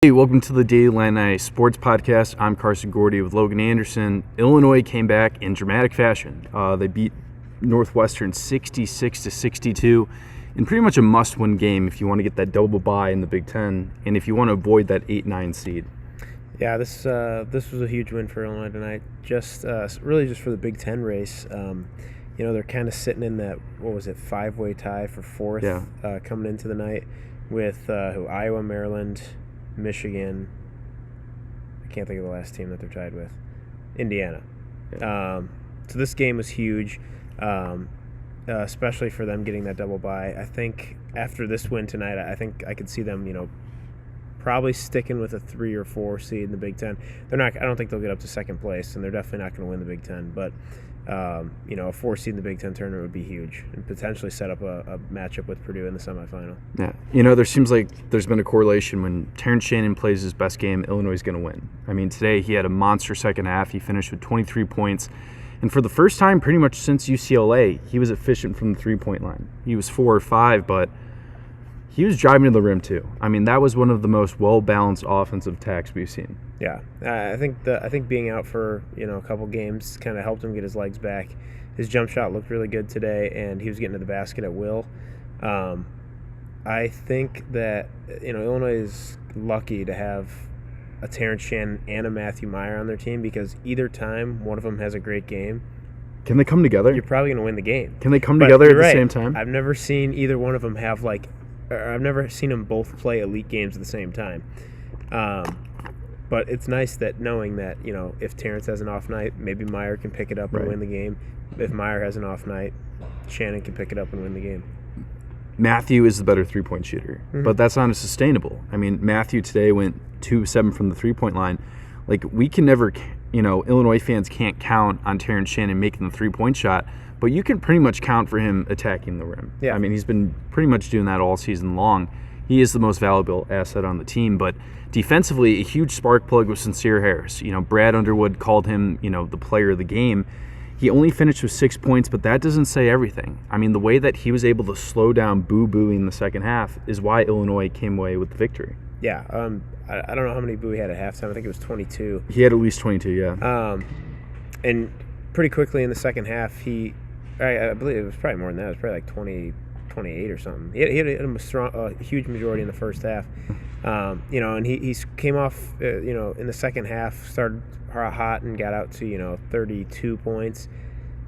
Hey, welcome to the Illini Sports Podcast. I'm Carson, Gourdie with Logan, Andersen. Illinois came back in dramatic fashion. They beat Northwestern 66-62 in pretty much a must-win game if you want to get that double bye in the Big Ten and if you want to avoid that 8-9 seed. Yeah, this was a huge win for Illinois tonight. Really just for the Big Ten race. They're kind of sitting in that, five-way tie for fourth coming into the night with Iowa, Maryland, Michigan. I can't think of the last team that they're tied with. Indiana. Yeah. So this game was huge, especially for them getting that double bye. I think after this win tonight, I think I could see them, probably sticking with a 3 or 4 seed in the Big Ten. They're not. I don't think they'll get up to second place, and they're definitely not going to win the Big Ten. But a 4 seed in the Big Ten tournament would be huge and potentially set up a matchup with Purdue in the semifinal. Yeah, there seems like there's been a correlation when Terrence Shannon plays his best game, Illinois is going to win. I mean, today he had a monster second half. He finished with 23 points. And for the first time pretty much since UCLA, he was efficient from the three-point line. He was 4 or 5, but he was driving to the rim too. I mean, that was one of the most well-balanced offensive attacks we've seen. Yeah, I think being out for a couple games kind of helped him get his legs back. His jump shot looked really good today, and he was getting to the basket at will. I think that Illinois is lucky to have a Terrence Shannon and a Matthew Meyer on their team, because either time one of them has a great game, can they come together? You're probably going to win the game. Can they come together at the same time? I've never seen either one of them have I've never seen them both play elite games at the same time. But it's nice that knowing that, if Terrence has an off night, maybe Meyer can pick it up and win the game. If Meyer has an off night, Shannon can pick it up and win the game. Matthew is the better three-point shooter, but that's not as sustainable. I mean, Matthew today went 2-7 from the three-point line. We can never, Illinois fans can't count on Terrence Shannon making the three-point shot, but you can pretty much count for him attacking the rim. Yeah. I mean, he's been pretty much doing that all season long. He is the most valuable asset on the team, but defensively, a huge spark plug was Sincere Harris. Brad Underwood called him, the player of the game. He only finished with 6 points, but that doesn't say everything. I mean, the way that he was able to slow down Boo Buie in the second half is why Illinois came away with the victory. Yeah, I don't know how many Buie had at halftime. I think it was 22. He had at least 22, yeah. And pretty quickly in the second half, I believe it was probably more than that. It was probably like 28 or something. He had a huge majority in the first half. And he came off, in the second half, started hot and got out to, 32 points.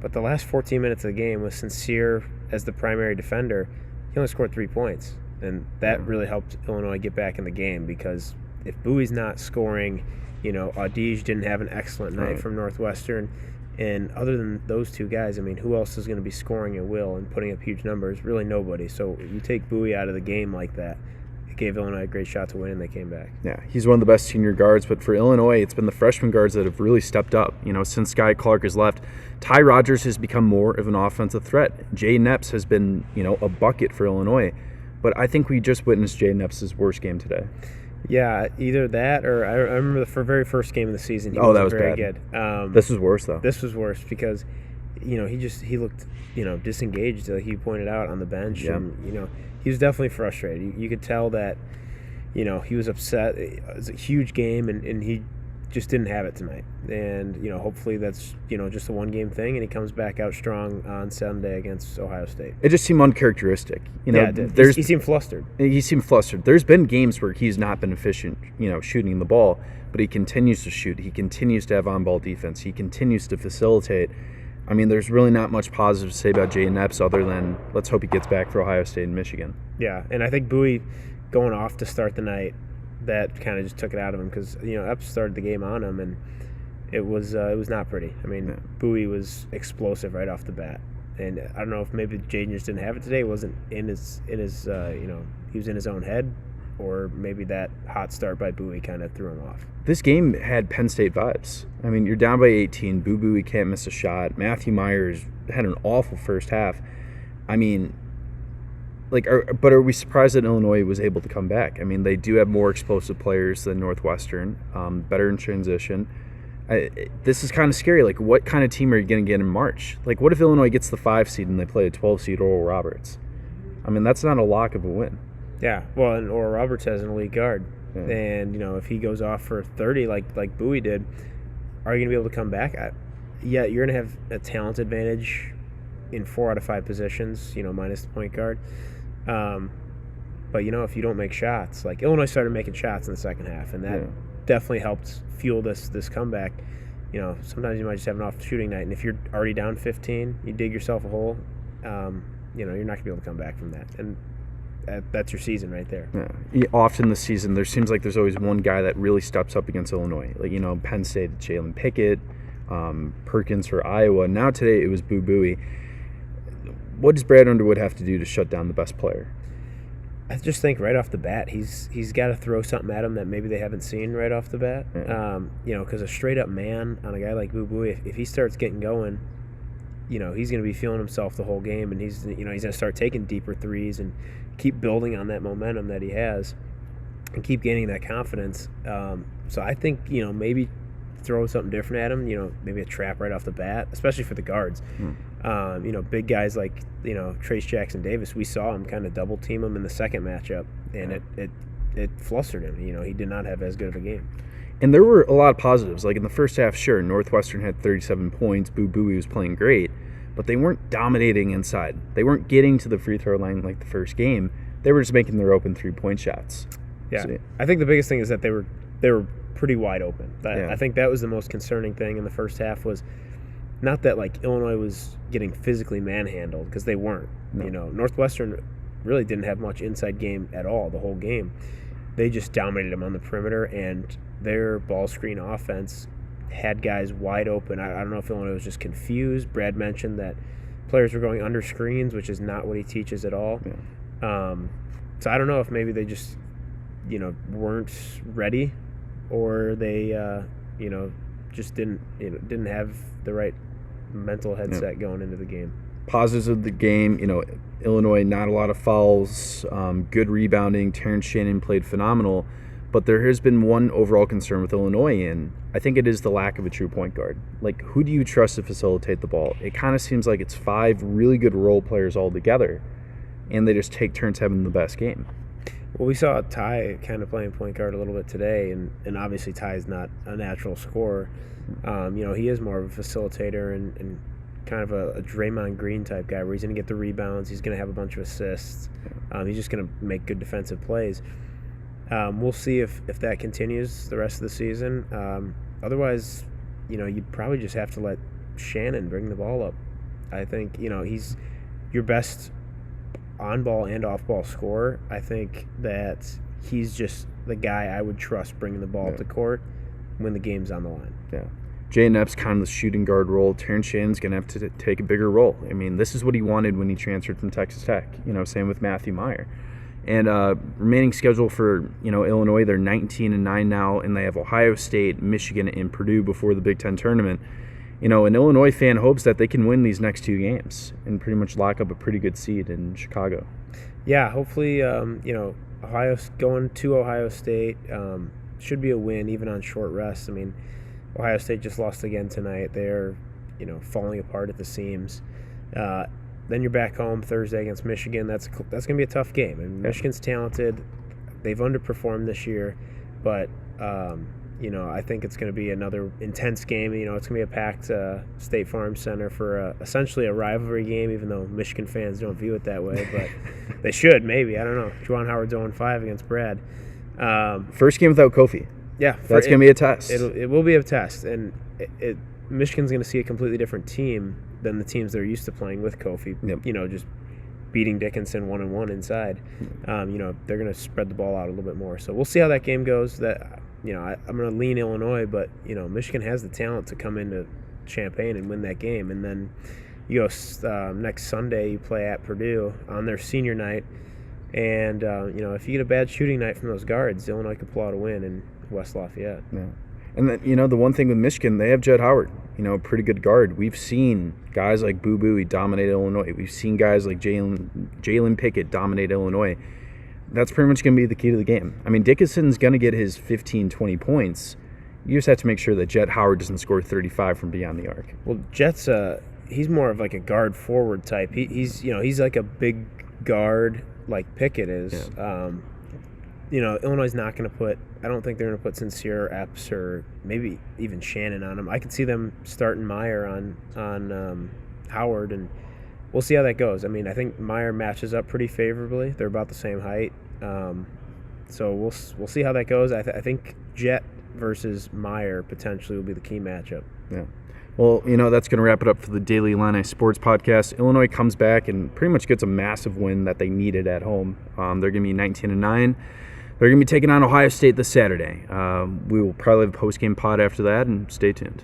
But the last 14 minutes of the game with Sincere as the primary defender, he only scored 3 points. And that really helped Illinois get back in the game, because if Bowie's not scoring, Audige didn't have an excellent night from Northwestern. And other than those two guys, I mean, who else is going to be scoring at will and putting up huge numbers? Really nobody. So you take Buie out of the game like that, it gave Illinois a great shot to win, and they came back. Yeah, he's one of the best senior guards. But for Illinois, it's been the freshman guards that have really stepped up. Since Sky Clark has left, Ty Rodgers has become more of an offensive threat. Jay Nepps has been, a bucket for Illinois. But I think we just witnessed Jay Nepps' worst game today. Yeah, either that or I remember the very first game of the season. He wasn't very good. This was worse, though. This was worse because, he looked, disengaged. He pointed out on the bench, and he was definitely frustrated. You could tell that, he was upset. It was a huge game, and he just didn't have it tonight. And hopefully that's just a one-game thing, and he comes back out strong on Sunday against Ohio State. It just seemed uncharacteristic. Yeah, it did. He seemed flustered. There's been games where he's not been efficient, shooting the ball, but he continues to shoot. He continues to have on-ball defense. He continues to facilitate. I mean, there's really not much positive to say about Jay Nepps other than let's hope he gets back for Ohio State and Michigan. Yeah, and I think Buie going off to start the night, that kind of just took it out of him, because Epps started the game on him, and it was not pretty. I mean, Buie was explosive right off the bat, and I don't know if maybe Jaden just didn't have it today. It wasn't in his he was in his own head, or maybe that hot start by Buie kind of threw him off. This game had Penn State vibes. I mean, you're down by 18. Boo Buie can't miss a shot. Matthew Myers had an awful first half. I mean, but are we surprised that Illinois was able to come back? I mean, they do have more explosive players than Northwestern, better in transition. This is kind of scary. What kind of team are you going to get in March? What if Illinois gets the 5 seed and they play a 12 seed Oral Roberts? I mean, that's not a lock of a win. Yeah, well, and Oral Roberts has an elite guard. And, if he goes off for 30 like Bowie did, are you going to be able to come back? You're going to have a talent advantage in 4 out of 5 positions, minus the point guard. But, if you don't make shots, like Illinois started making shots in the second half, and that definitely helped fuel this comeback. Sometimes you might just have an off shooting night, and if you're already down 15, you dig yourself a hole, you're not going to be able to come back from that. And that's your season right there. Yeah. Often this season, there seems like there's always one guy that really steps up against Illinois. Like, Penn State, Jalen Pickett, Perkins for Iowa. Now today it was Boo Buie. What does Brad Underwood have to do to shut down the best player? I just think right off the bat, he's got to throw something at him that maybe they haven't seen right off the bat. Because a straight up man on a guy like Boo Buie, if he starts getting going, he's going to be feeling himself the whole game, and he's going to start taking deeper threes and keep building on that momentum that he has, and keep gaining that confidence. So I think maybe throw something different at him. Maybe a trap right off the bat, especially for the guards. Big guys like Trace Jackson Davis. We saw him kind of double team him in the second matchup, and it flustered him. He did not have as good of a game. And there were a lot of positives. Like in the first half, sure, Northwestern had 37 points. Boo Buie was playing great, but they weren't dominating inside. They weren't getting to the free throw line like the first game. They were just making their open 3-point shots. Yeah, so, I think the biggest thing is that they were pretty wide open. I think that was the most concerning thing in the first half, was not that like Illinois was getting physically manhandled, because they weren't. No. Northwestern really didn't have much inside game at all the whole game. They just dominated them on the perimeter, and their ball screen offense had guys wide open. I don't know if Illinois was just confused. Brad mentioned that players were going under screens, which is not what he teaches at all. So I don't know if maybe they just weren't ready, or they just didn't have the right mental headset going into the game. Positives of the game, Illinois, not a lot of fouls, good rebounding. Terrence Shannon played phenomenal, but there has been one overall concern with Illinois, and I think it is the lack of a true point guard. Like, who do you trust to facilitate the ball? It kind of seems like it's 5 really good role players all together, and they just take turns having the best game. Well, we saw Ty kind of playing point guard a little bit today, and obviously Ty is not a natural scorer. He is more of a facilitator and kind of a Draymond Green type guy, where he's going to get the rebounds, he's going to have a bunch of assists, he's just going to make good defensive plays. We'll see if that continues the rest of the season. Otherwise, you probably just have to let Shannon bring the ball up. I think, he's your best on-ball and off-ball scorer. I think that he's just the guy I would trust bringing the ball to court when the game's on the line. Yeah. Jay Knapp's kind of the shooting guard role. Terrence Shannon's going to have to take a bigger role. I mean, this is what he wanted when he transferred from Texas Tech. Same with Matthew Meyer. And remaining schedule for Illinois, they're 19-9 now, and they have Ohio State, Michigan, and Purdue before the Big Ten tournament. An Illinois fan hopes that they can win these next 2 games and pretty much lock up a pretty good seed in Chicago. Yeah, hopefully, Ohio going to Ohio State should be a win even on short rest. I mean, Ohio State just lost again tonight. They're falling apart at the seams. Then you're back home Thursday against Michigan. That's going to be a tough game. And Michigan's talented. They've underperformed this year, but I think it's going to be another intense game. It's going to be a packed State Farm Center for essentially a rivalry game, even though Michigan fans don't view it that way. But they should, maybe. I don't know. Juwan Howard's 0-5 against Brad. First game without Kofi. Yeah. That's going to be a test. It will be a test. And Michigan's going to see a completely different team than the teams they're used to playing with Kofi. Yep. Just beating Dickinson 1-1 inside. They're going to spread the ball out a little bit more. So we'll see how that game goes. I'm going to lean Illinois, but Michigan has the talent to come into Champaign and win that game. And then you go next Sunday, you play at Purdue on their senior night, and if you get a bad shooting night from those guards, Illinois could pull out a win in West Lafayette. Yeah. And then the one thing with Michigan, they have Jed Howard, a pretty good guard. We've seen guys like Boo Buie dominate Illinois. We've seen guys like Jalen Pickett dominate Illinois. That's pretty much going to be the key to the game. I mean, Dickinson's going to get his 15, 20 points. You just have to make sure that Jet Howard doesn't score 35 from beyond the arc. Well, Jet's he's more of like a guard forward type. He's like a big guard like Pickett is. Illinois is not going to put. I don't think they're going to put Sincere or Epps or maybe even Shannon on them. I could see them starting Meyer on Howard, and we'll see how that goes. I mean, I think Meyer matches up pretty favorably. They're about the same height, so we'll see how that goes. I think Jet versus Meyer potentially will be the key matchup. Yeah. Well, that's going to wrap it up for the Daily Illini Sports Podcast. Illinois comes back and pretty much gets a massive win that they needed at home. They're going to be 19-9. They're going to be taking on Ohio State this Saturday. We will probably have a post-game pod after that, and stay tuned.